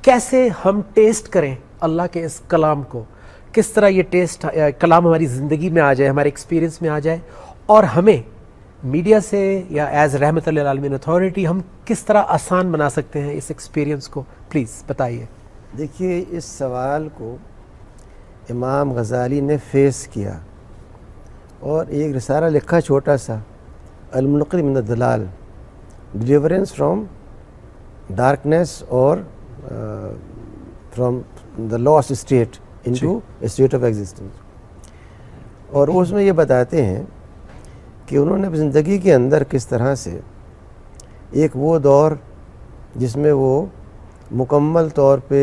کیسے ہم ٹیسٹ کریں اللہ کے اس کلام کو, کس طرح یہ ٹیسٹ کلام ہماری زندگی میں آ جائے, ہمارے ایکسپیرینس میں آ جائے, اور ہمیں میڈیا سے یا ایز رحمت للعالمین اتھارٹی ہم کس طرح آسان بنا سکتے ہیں اس ایکسپیرینس کو, پلیز بتائیے. دیکھیے, اس سوال کو امام غزالی نے فیس کیا اور ایک رسالہ لکھا چھوٹا سا, المنقذ من الضلال, ڈیلیورنس فرام ڈارکنیس اور from the last state into state of existence. اور اس میں یہ بتاتے ہیں کہ انہوں نے زندگی کے اندر کس طرح سے ایک وہ دور جس میں وہ مکمل طور پہ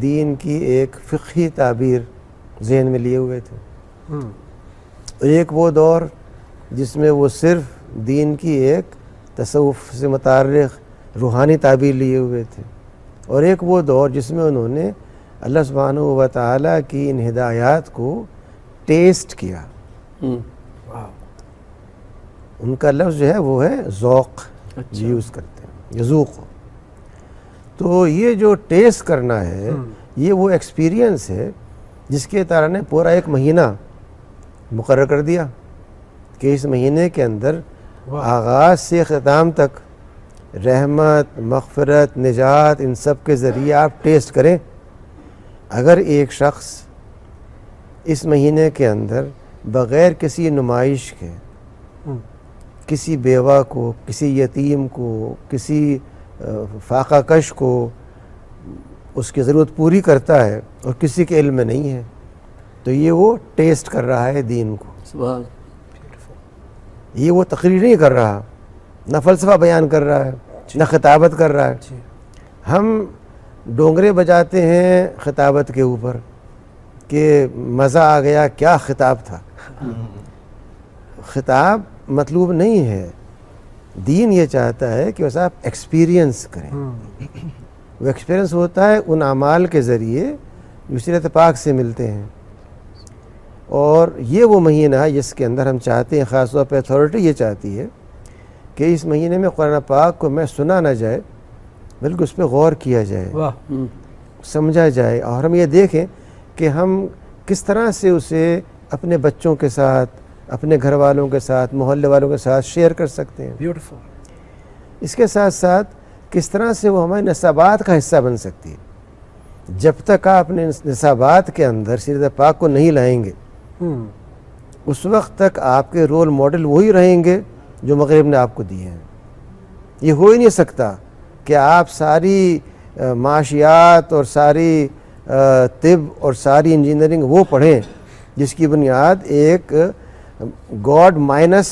دین کی ایک فقہی تعبیر ذہن میں لیے ہوئے تھے, اور ایک وہ دور جس میں وہ صرف دین کی ایک تصوف سے متعلق روحانی تعبیر لیے ہوئے تھے, اور ایک وہ دور جس میں انہوں نے اللہ سبحانہ و تعالیٰ کی ان ہدایات کو ٹیسٹ کیا. ان کا لفظ جو ہے وہ ہے ذوق, یوز کرتے ہیں, یذوق. تو یہ جو ٹیسٹ کرنا ہے یہ وہ ایکسپیرینس ہے جس کے تعالیٰ نے پورا ایک مہینہ مقرر کر دیا کہ اس مہینے کے اندر آغاز سے اختتام تک رحمت, مغفرت, نجات, ان سب کے ذریعے آپ ٹیسٹ کریں. اگر ایک شخص اس مہینے کے اندر بغیر کسی نمائش کے کسی بیوہ کو, کسی یتیم کو, کسی فاقہ کش کو اس کی ضرورت پوری کرتا ہے اور کسی کے علم میں نہیں ہے, تو یہ وہ ٹیسٹ کر رہا ہے دین کو. یہ وہ تقریر نہیں کر رہا, نہ فلسفہ بیان کر رہا ہے, نہ خطابت کر رہا ہے. ہم ڈونگرے بجاتے ہیں خطابت کے اوپر کہ مزہ آ گیا, کیا خطاب تھا. خطاب مطلوب نہیں ہے, دین یہ چاہتا ہے کہ بس آپ ایکسپیرینس کریں. وہ ایکسپیرینس ہوتا ہے ان اعمال کے ذریعے جو سیرت پاک سے ملتے ہیں. اور یہ وہ مہینہ ہے جس کے اندر ہم چاہتے ہیں, خاص طور پہ اتھارٹی یہ چاہتی ہے کہ اس مہینے میں قرآن پاک کو میں سنا نہ جائے بلکہ اس پہ غور کیا جائے, سمجھا جائے, اور ہم یہ دیکھیں کہ ہم کس طرح سے اسے اپنے بچوں کے ساتھ, اپنے گھر والوں کے ساتھ, محلے والوں کے ساتھ شیئر کر سکتے ہیں. بیوٹیفل. اس کے ساتھ ساتھ کس طرح سے وہ ہمارے نصابات کا حصہ بن سکتی ہے. جب تک آپ اپنے نصابات کے اندر سیرت پاک کو نہیں لائیں گے اس وقت تک آپ کے رول ماڈل وہی رہیں گے جو مغرب نے آپ کو دیے ہیں. یہ ہو ہی نہیں سکتا کہ آپ ساری معاشیات اور ساری طب اور ساری انجینئرنگ وہ پڑھیں جس کی بنیاد ایک گاڈ مائنس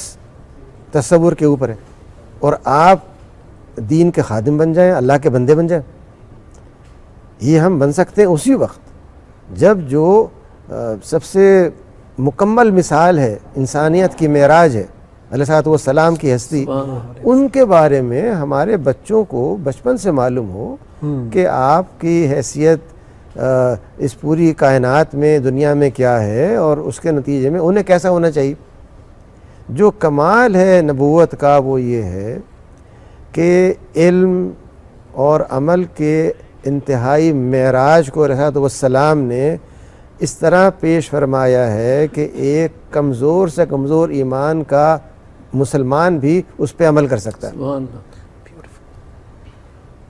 تصور کے اوپر ہے, اور آپ دین کے خادم بن جائیں, اللہ کے بندے بن جائیں. یہ ہم بن سکتے ہیں اسی وقت جب جو سب سے مکمل مثال ہے, انسانیت کی معراج ہے, علیہ الصلوۃ والسلام کی ہستی, ان کے بارے میں ہمارے بچوں کو بچپن سے معلوم ہو کہ آپ کی حیثیت اس پوری کائنات میں, دنیا میں کیا ہے, اور اس کے نتیجے میں انہیں کیسا ہونا چاہیے. جو کمال ہے نبوت کا وہ یہ ہے کہ علم اور عمل کے انتہائی معراج کو علیہ السلام نے اس طرح پیش فرمایا ہے کہ ایک کمزور سے کمزور ایمان کا مسلمان بھی اس پہ عمل کر سکتا ہے.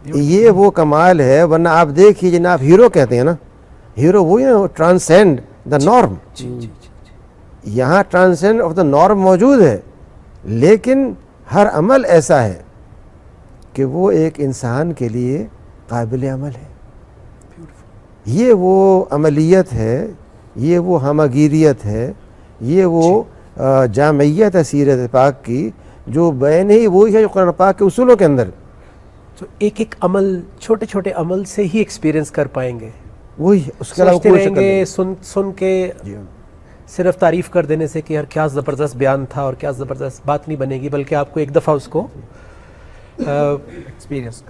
یہ وہ کمال ہے, ورنہ آپ دیکھیے جنہیں آپ ہیرو کہتے ہیں نا, ہیرو وہی نا, ٹرانسینڈ دا نارم. یہاں ٹرانسینڈ آف دا نارم موجود ہے, لیکن ہر عمل ایسا ہے کہ وہ ایک انسان کے لیے قابل عمل ہے. یہ وہ عملیت ہے, یہ وہ ہمگیریت ہے, یہ وہ جامعیت ہے سیرت پاک کی جو بین ہی وہی ہے جو قرآن پاک کے اصولوں کے اندر. تو ایک ایک عمل, چھوٹے چھوٹے عمل سے ہی ایکسپیرینس کر پائیں گے. وہی اس کے علاوہ کوئی شکل نہیں. سن کے صرف تعریف کر دینے سے کہ یار کیا زبردست بیان تھا اور کیا زبردست بات نہیں بنے گی, بلکہ آپ کو ایک دفعہ اس کو ایکسپیرینس